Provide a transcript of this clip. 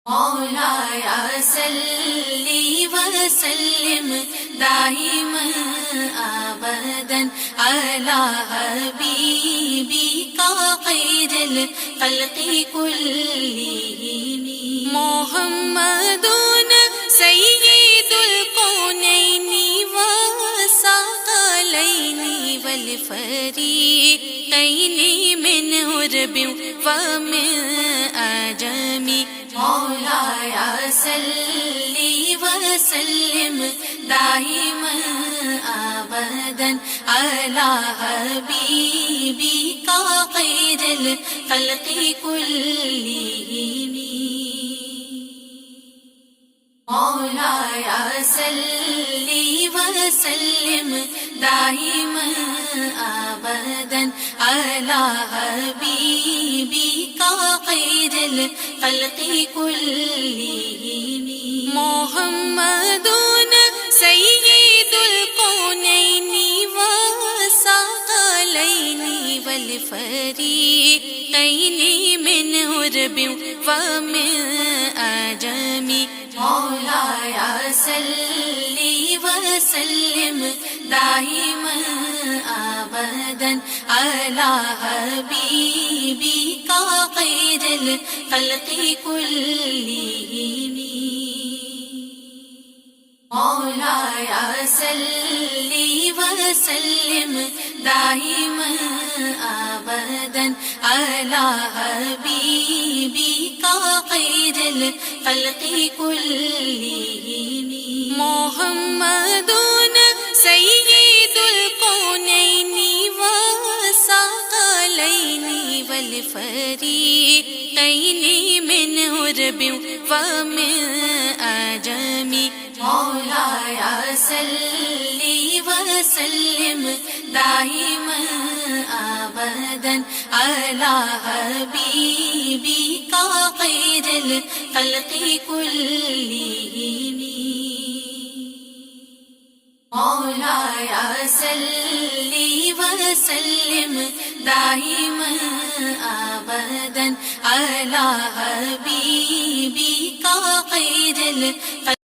مولاي صل وسلم دائما ابدا على حبيبك خير الخلق كلهم محمد سيد الكونين والثقلين والفريقين من عرب ومن عجم مولاي صل وسلم دائما ابدا على حبيبك خير الخلق كلهم مولاي صل وسلم دائما ابدا على حبيبك خير الخلق كلهم محمد سيد الكونين والثقلين والفريقين من عرب ومن عجم مولاي صل وسلم دائما ابدا على حبيبك خير الخلق كلهم مولاي صل وسلم دائما ابدا على حبيبك خير الخلق كلهم محمد سيد الكونين والثقلين والفريقين من عرب ومن عجم مولاي صل وسلم دائما ابدا على حبيبك خير الخلق كلهم مولاي صل وسلم دائما ابدا على حبيبك خير الخلق